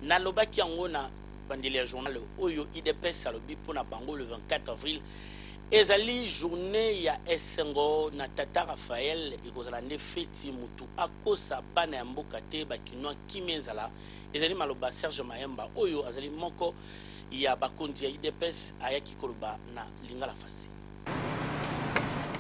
nalobaki yango na bandeli ya journal oyo IDPS alobi mpona bango le 24 avril ezali journée ya esengo na tata Raphaël ekozala nde feti mutu akosa bana ya mboka te bakinwa kimia ezala ezali maloba Serge Mayamba oyo azali moko ya bakonzi ya IDPS ayaki koloba na Lingala Facile.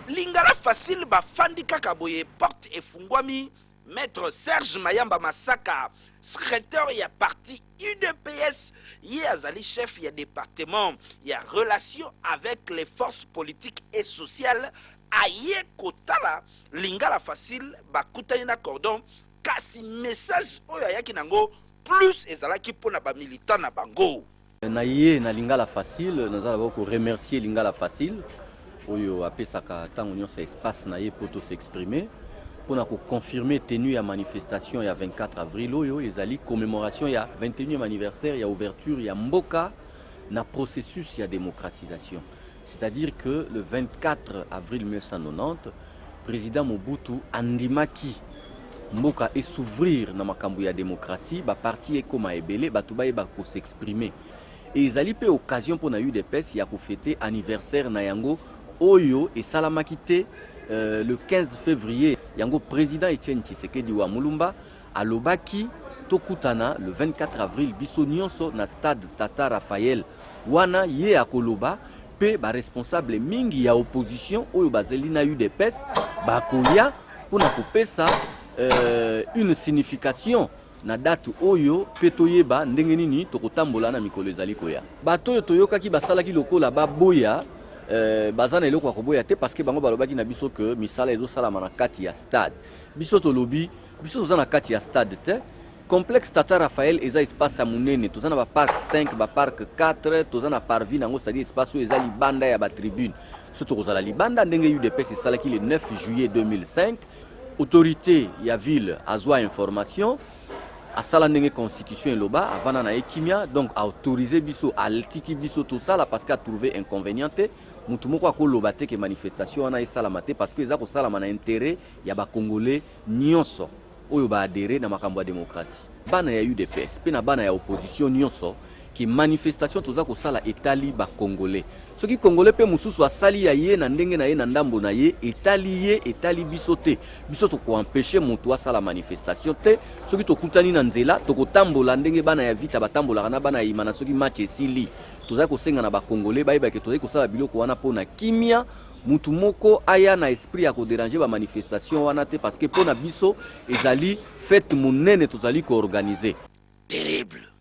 Lingala Facile bafandi kaka boye porte efungwami. Maître Serge Mayamba Massaka, secrétaire ya parti UDPS, yé azali chef ya département ya relation avec les forces politiques et sociales, aye kotala Lingala Facile bakutani na cordon kasi message oyo ayaki nango plus ezalaki pona ba militant na bango. Na yé na Lingala Facile, nous allons remercier Lingala Facile oyo apesaka tango nyonso espace na yé poto s'exprimer. Pour confirmer tenue à manifestation il y a 24 avril oyo ezali commémoration il y a 21e anniversaire il y a ouverture il y a mboka na processus il y a démocratisation, c'est-à-dire que le 24 avril 1990 président Mobutu andimaki mboka et s'ouvrir na makambo ya démocratie ba parti ekoma ebele batu ba ko s'exprimer et ezali pe occasion pour na UDPS ya ko fêter anniversaire na yango oyo et salamaki te le 15 février, yango président Etienne Tshisekedi wa Mulumba alobaki tokutana le 24 avril biso nyonso na stade Tata Raphaël wana ye akoloba pe ba responsable mingi ya opposition oyo bazeli na UDPS bakoya pona kopesa une signification na date oyo pe toyeba ndenge nini tokotambola na mikolo ezali koya bato oyo toyokaki basalaki lokola baboya bazana eloko akoboya te parce que bango balobaki na biso que misala ezo salama na kati ya stade biso tolobi biso toza na kati ya stade te complexe Tata Raphaël eza espace ya munene toza na ba parc 5 ba parc 4 toza na parvis nango c'est-à-dire espace eza libanda ya ba tribune so tokozala libanda ndenge UDPS esalaki le 9 juillet 2005 autorité ya ville azwa information asala ndenge constitution eloba avana na ekimia donc a autorisé biso altiki biso tout ça là parce qu'a trouvé inconvénienté mutu moko akoloba te ke manifestation wana esala te parce que eza ko sala na intérêt ya ba congolais nyonso oyo ba adhérer na makambo ya démocratie bana ya UDPS pe na bana ya opposition nyonso ki manifestation toza ko sala etali ba congolais soki congolais pe mususu asali ya ye na ndenge na ye na ndambo na ye etali biso te biso to ko empêcher mutu asala manifestation te soki to kutani na nzela to ko tambola ndenge bana ya vita batambola na bana imana soki match esili toza ko senga na ba congolais bayeba ke toza ko sala biloko wana pona kimia mutu moko aya na esprit ya ko déranger ba manifestation wana te parce que pona biso ezali fête monene tozali ko organiser terrible.